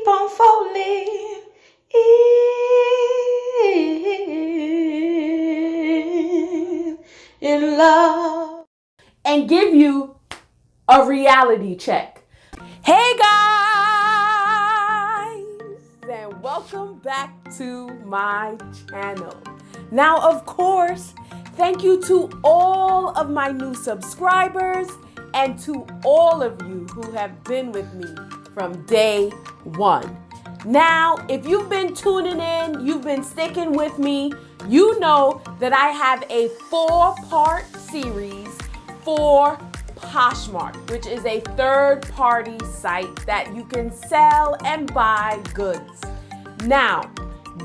keep on falling in love. And give you a reality check. Hey guys, and welcome back to my channel. Now, of course, thank you to all of my new subscribers and to all of you who have been with me from day one. Now, if you've been tuning in, you've been sticking with me, you know that I have a 4-part series for Poshmark, which is a third-party site that you can sell and buy goods. Now,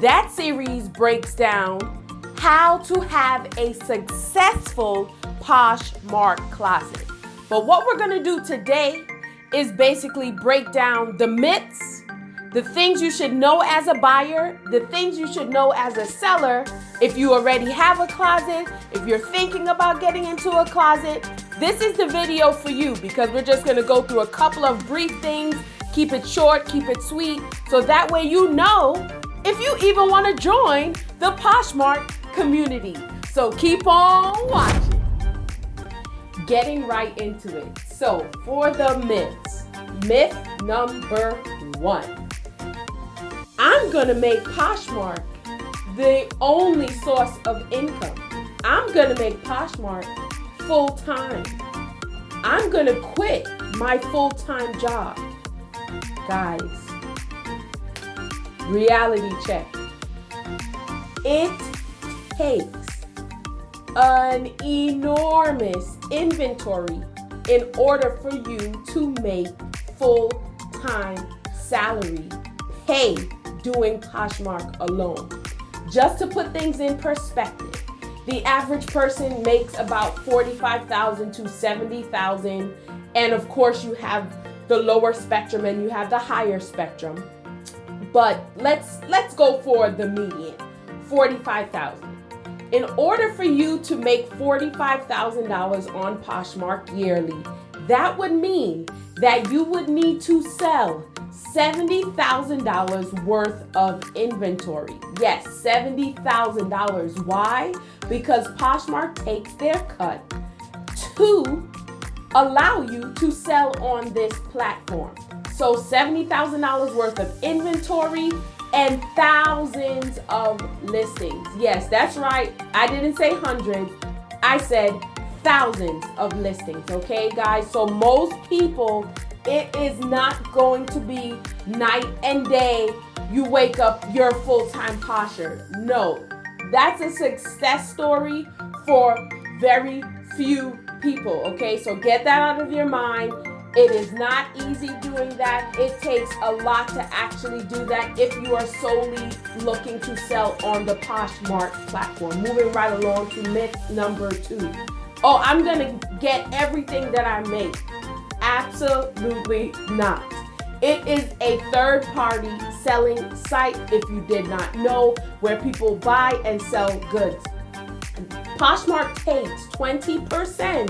that series breaks down how to have a successful Poshmark closet. But what we're gonna do today is basically break down the myths, the things you should know as a buyer, the things you should know as a seller, if you already have a closet, if you're thinking about getting into a closet. This is the video for you because we're just gonna go through a couple of brief things, keep it short, keep it sweet, so that way you know if you even wanna join the Poshmark community. So keep on watching. Getting right into it. So for the myths, myth number 1. I'm gonna make Poshmark the only source of income. I'm gonna make Poshmark full-time. I'm gonna quit my full-time job. Guys, reality check. It takes an enormous inventory in order for you to make full-time salary pay doing Poshmark alone. Just to put things in perspective, the average person makes about $45,000 to $70,000, and of course you have the lower spectrum and you have the higher spectrum. But let's go for the median, $45,000. In order for you to make $45,000 on Poshmark yearly, that would mean that you would need to sell $70,000 worth of inventory. Yes, $70,000. Why? Because Poshmark takes their cut to allow you to sell on this platform. So $70,000 worth of inventory and thousands of listings. Yes, that's right. I didn't say hundreds. I said thousands of listings. Okay, guys? So most people, it is not going to be night and day. You wake up, you're full-time Posher. No, that's a success story for very few people. Okay, so get that out of your mind. It is not easy doing that. It takes a lot to actually do that if you are solely looking to sell on the Poshmark platform. Moving right along to myth number 2. Oh, I'm gonna get everything that I make. Absolutely not. It is a third-party selling site, if you did not know, where people buy and sell goods. Poshmark takes 20%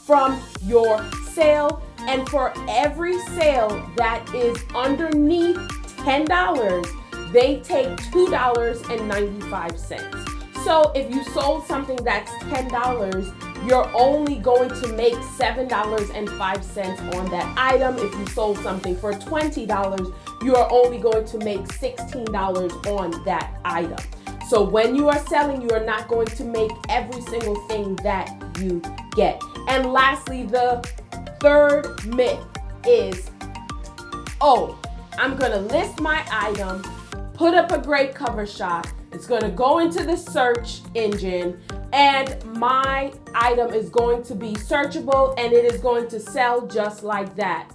from your sale, and for every sale that is underneath $10, they take $2.95. So if you sold something that's $10, you're only going to make $7.05 on that item. If you sold something for $20, you're only going to make $16 on that item. So when you are selling, you are not going to make every single thing that you get. And lastly, the third myth is, oh, I'm gonna list my item, put up a great cover shot, it's gonna go into the search engine, and my item is going to be searchable and it is going to sell just like that.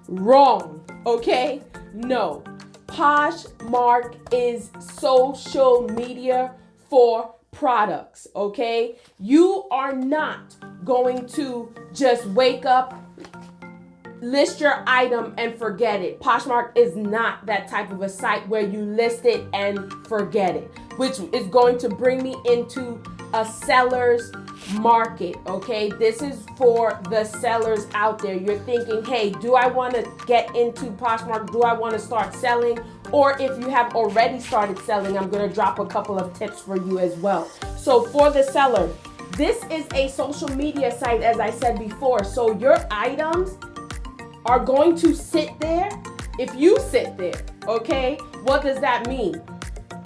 Wrong, okay? No. Poshmark is social media for products, okay? You are not going to just wake up, list your item and forget it. Poshmark is not that type of a site where you list it and forget it, which is going to bring me into a seller's market, okay? This is for the sellers out there. You're thinking, hey, do I want to get into Poshmark? Do I want to start selling? Or if you have already started selling, I'm going to drop a couple of tips for you as well. So for the seller, this is a social media site, as I said before. So your items are going to sit there if you sit there, okay? What does that mean?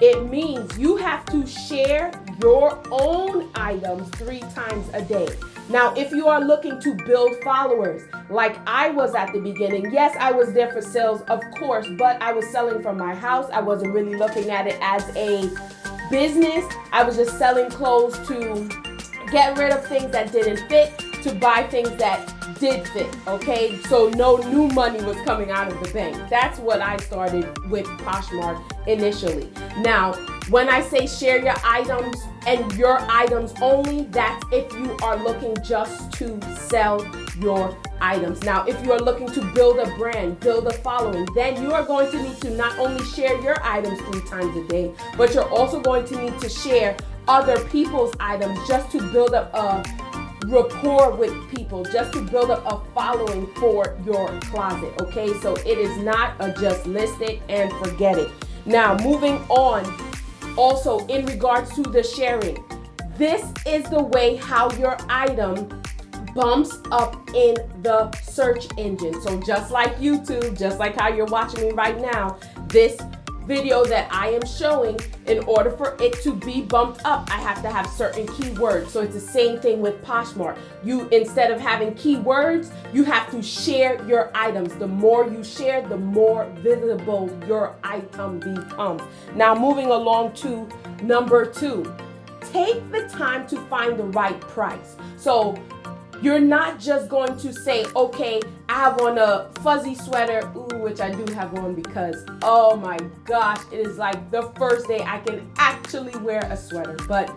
It means you have to share your own items 3 times a day. Now, if you are looking to build followers, like I was at the beginning, yes, I was there for sales, of course, but I was selling from my house. I wasn't really looking at it as a business. I was just selling clothes to get rid of things that didn't fit, to buy things that did fit, okay? So no new money was coming out of the bank. That's what I started with Poshmark initially. Now, when I say share your items and your items only, that's if you are looking just to sell your items. Now, if you are looking to build a brand, build a following, then you are going to need to not only share your items 3 times a day, but you're also going to need to share other people's items just to build up a rapport with people, just to build up a following for your closet, okay? So it is not a just list it and forget it. Now, moving on, also in regards to the sharing, this is the way how your item bumps up in the search engine. So just like YouTube, just like how you're watching me right now, this video that I am showing, in order for it to be bumped up, I have to have certain keywords. So it's the same thing with Poshmark. You, instead of having keywords, you have to share your items. The more you share, the more visible your item becomes. Now, moving along to number 2, take the time to find the right price. So you're not just going to say, okay, I have on a fuzzy sweater, which I do have on because, oh my gosh, it is like the first day I can actually wear a sweater, but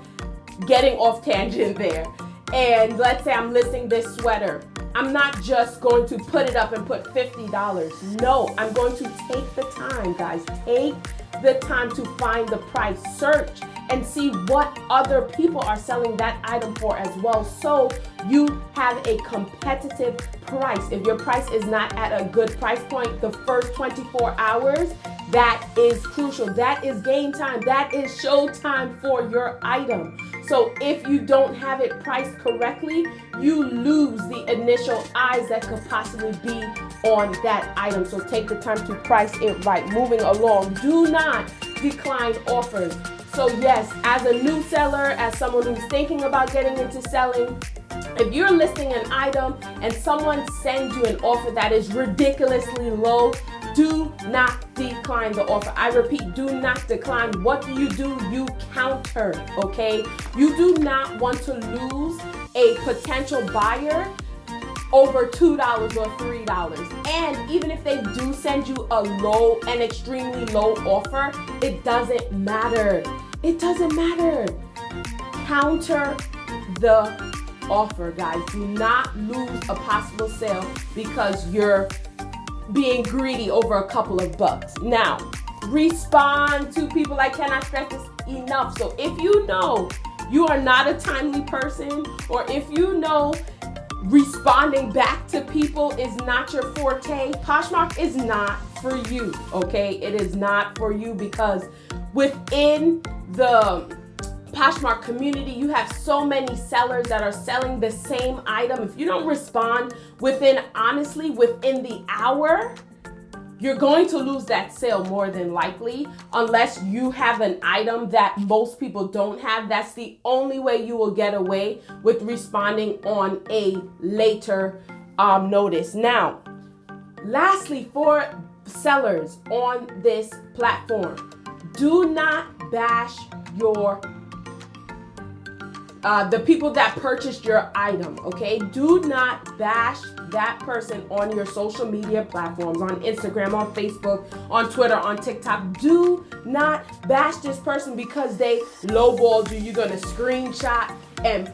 getting off tangent there. And let's say I'm listing this sweater. I'm not just going to put it up and put $50. No, I'm going to take the time, guys. Take the time to find the price, search and see what other people are selling that item for as well, so you have a competitive price. If your price is not at a good price point, the first 24 hours, that is crucial. That is game time. That is show time for your item. So if you don't have it priced correctly, you lose the initial eyes that could possibly be on that item. So take the time to price it right. Moving along, do not decline offers. So yes, as a new seller, as someone who's thinking about getting into selling, if you're listing an item and someone sends you an offer that is ridiculously low, do not decline the offer. I repeat, do not decline. What do? You counter, okay? You do not want to lose a potential buyer over $2 or $3. And even if they do send you an extremely low offer, it doesn't matter. It doesn't matter. Counter the offer, guys. Do not lose a possible sale because you're being greedy over a couple of bucks. Now, respond to people. I cannot stress this enough. So if you know you are not a timely person, or if you know responding back to people is not your forte, Poshmark is not for you, okay? It is not for you because within the Poshmark community, you have so many sellers that are selling the same item. If you don't respond within the hour, you're going to lose that sale more than likely, unless you have an item that most people don't have. That's the only way you will get away with responding on a later notice. Now, lastly, for sellers on this platform, do not bash the people that purchased your item, okay? Do not bash that person on your social media platforms, on Instagram, on Facebook, on Twitter, on TikTok. Do not bash this person because they lowballed you. You're gonna screenshot and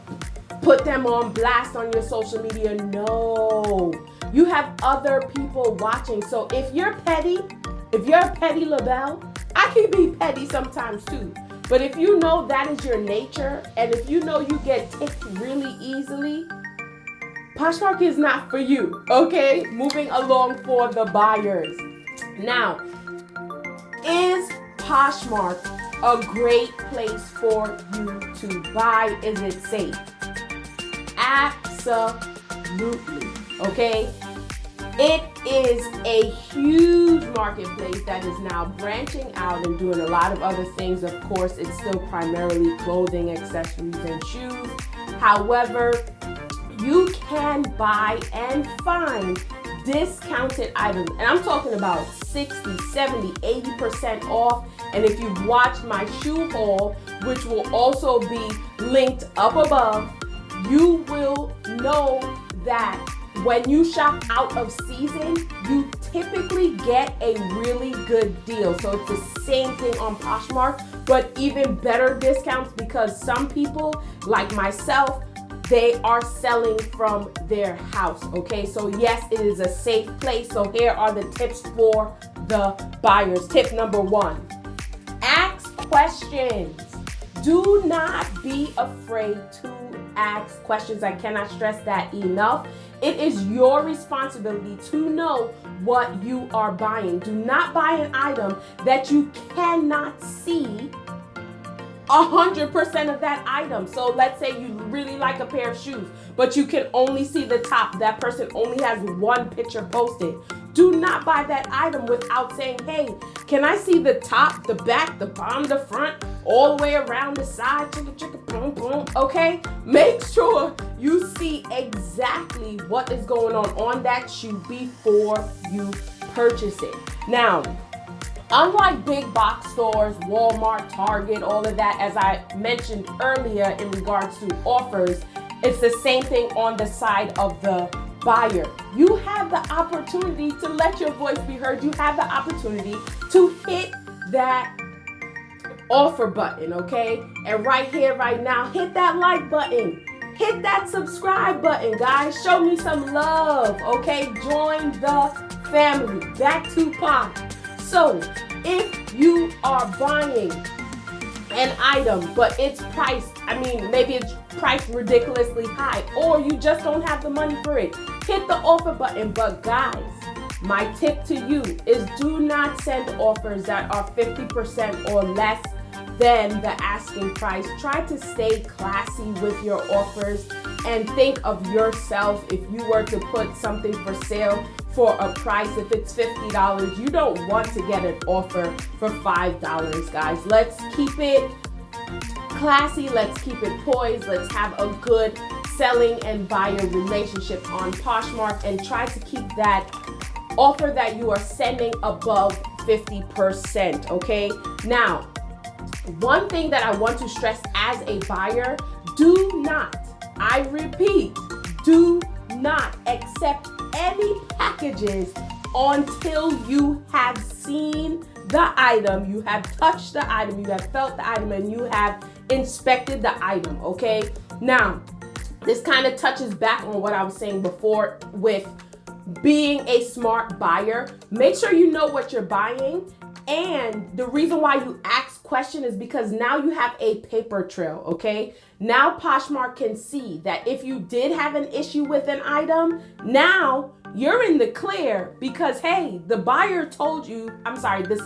put them on blast on your social media. No, you have other people watching. So if you're a petty LaBelle, I can be petty sometimes too. But if you know that is your nature, and if you know you get ticked really easily, Poshmark is not for you, okay? Moving along for the buyers. Now, is Poshmark a great place for you to buy? Is it safe? Absolutely, okay? It is a huge marketplace that is now branching out and doing a lot of other things. Of course, it's still primarily clothing, accessories, and shoes. However, you can buy and find discounted items. And I'm talking about 60, 70, 80% off. And if you've watched my shoe haul, which will also be linked up above, you will know that when you shop out of season, you typically get a really good deal. So it's the same thing on Poshmark, but even better discounts, because some people, like myself, they are selling from their house, okay? So yes, it is a safe place. So here are the tips for the buyers. Tip number 1, ask questions. Do not be afraid to ask questions. I cannot stress that enough. It is your responsibility to know what you are buying. Do not buy an item that you cannot see 100% of that item. So let's say you really like a pair of shoes, but you can only see the top. That person only has one picture posted. Do not buy that item without saying, hey, can I see the top, the back, the bottom, the front, all the way around the side, chicka, chicka, boom, boom, okay? Make sure you see exactly what is going on that shoe before you purchase it. Now, unlike big box stores, Walmart, Target, all of that, as I mentioned earlier in regards to offers, it's the same thing on the side of the buyer. You have the opportunity to let your voice be heard. You have the opportunity to hit that offer button, okay? And right here, right now, hit that like button. Hit that subscribe button, guys. Show me some love, okay? Join the family. Back to Posh. So, if you are buying an item, but it's priced, maybe it's priced ridiculously high, or you just don't have the money for it, hit the offer button. But guys, my tip to you is do not send offers that are 50% or less than the asking price. Try to stay classy with your offers and think of yourself. If you were to put something for sale for a price, if it's $50, you don't want to get an offer for $5, guys. Let's keep it classy. Let's keep it poised. Let's have a good selling and buyer relationship on Poshmark, and try to keep that offer that you are sending above 50%, okay? Now, one thing that I want to stress as a buyer, do not, I repeat, do not accept any packages until you have seen the item, you have touched the item, you have felt the item, and you have inspected the item, okay? Now, this kind of touches back on what I was saying before with being a smart buyer. Make sure you know what you're buying. And the reason why you ask questions is because now you have a paper trail, okay? Now Poshmark can see that if you did have an issue with an item, now you're in the clear because, hey, the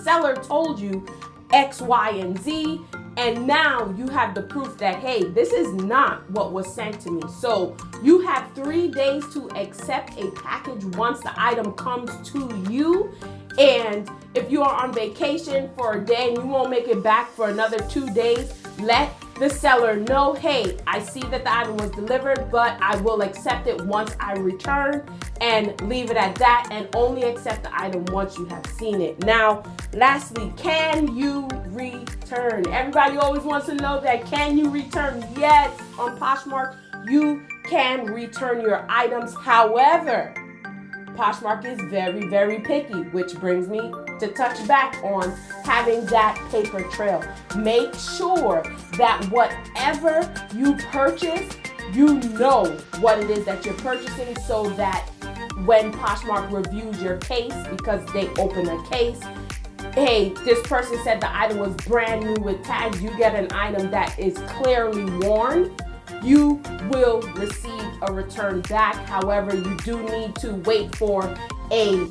seller told you X, Y, and Z, and now you have the proof that, hey, this is not what was sent to me. So you have 3 days to accept a package once the item comes to you. And if you are on vacation for a day and you won't make it back for another 2 days, let the seller know, hey, I see that the item was delivered, but I will accept it once I return, and leave it at that, and only accept the item once you have seen it. Now, lastly, can you return? Everybody always wants to know that. Can you return? Yes, on Poshmark, you can return your items. However, Poshmark is very, very picky, which brings me to touch back on having that paper trail. Make sure that whatever you purchase, you know what it is that you're purchasing, so that when Poshmark reviews your case, because they open a case, hey, this person said the item was brand new with tags, you get an item that is clearly worn, you will receive a return back. However, you do need to wait for a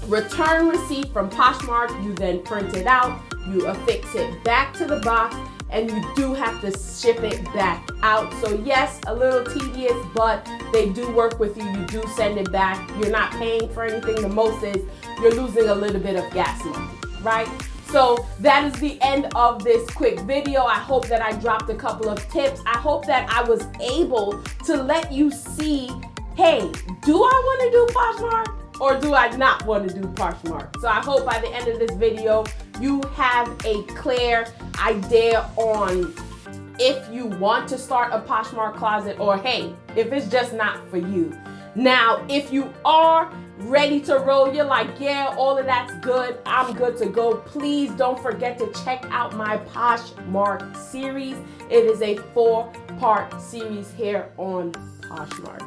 return receipt from Poshmark. You then print it out, you affix it back to the box, and you do have to ship it back out. So yes, a little tedious, but they do work with you. You do send it back. You're not paying for anything. The most is you're losing a little bit of gas money, right? So that is the end of this quick video. I hope that I dropped a couple of tips. I hope that I was able to let you see, hey, do I want to do Poshmark or do I not want to do Poshmark? So I hope by the end of this video, you have a clear idea on if you want to start a Poshmark closet or hey, if it's just not for you. Now, if you are ready to roll, you're like, yeah, all of that's good, I'm good to go, please don't forget to check out my Poshmark series. It is a 4-part series here on Poshmark.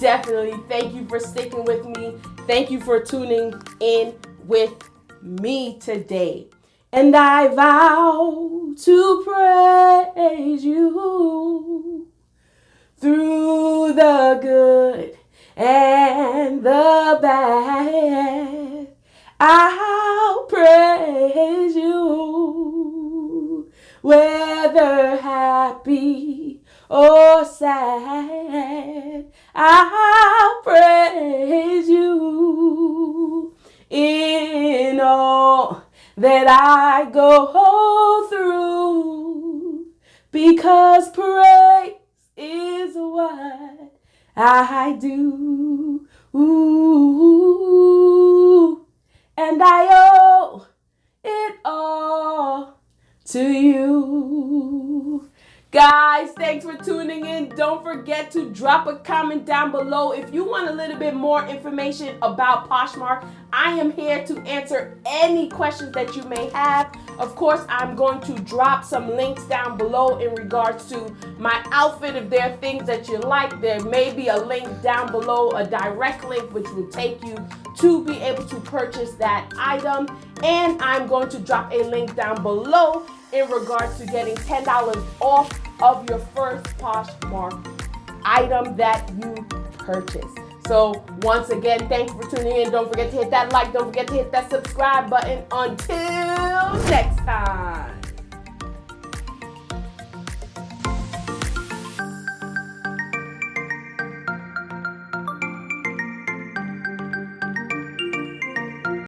Definitely thank you for sticking with me. Thank you for tuning in with me today. And I vow to praise you through the good and the bad. I'll praise you, whether happy or sad. I'll praise you in all that I go through, because praise is what I do. Ooh, and I owe it all to you. Guys, thanks for tuning in. Don't forget to drop a comment down below. If you want a little bit more information about Poshmark, I am here to answer any questions that you may have. Of course, I'm going to drop some links down below in regards to my outfit. If there are things that you like, there may be a link down below, a direct link, which will take you to be able to purchase that item. And I'm going to drop a link down below in regards to getting $10 off of your first Poshmark item that you purchase. So once again, thanks for tuning in. Don't forget to hit that like. Don't forget to hit that subscribe button. Until next time.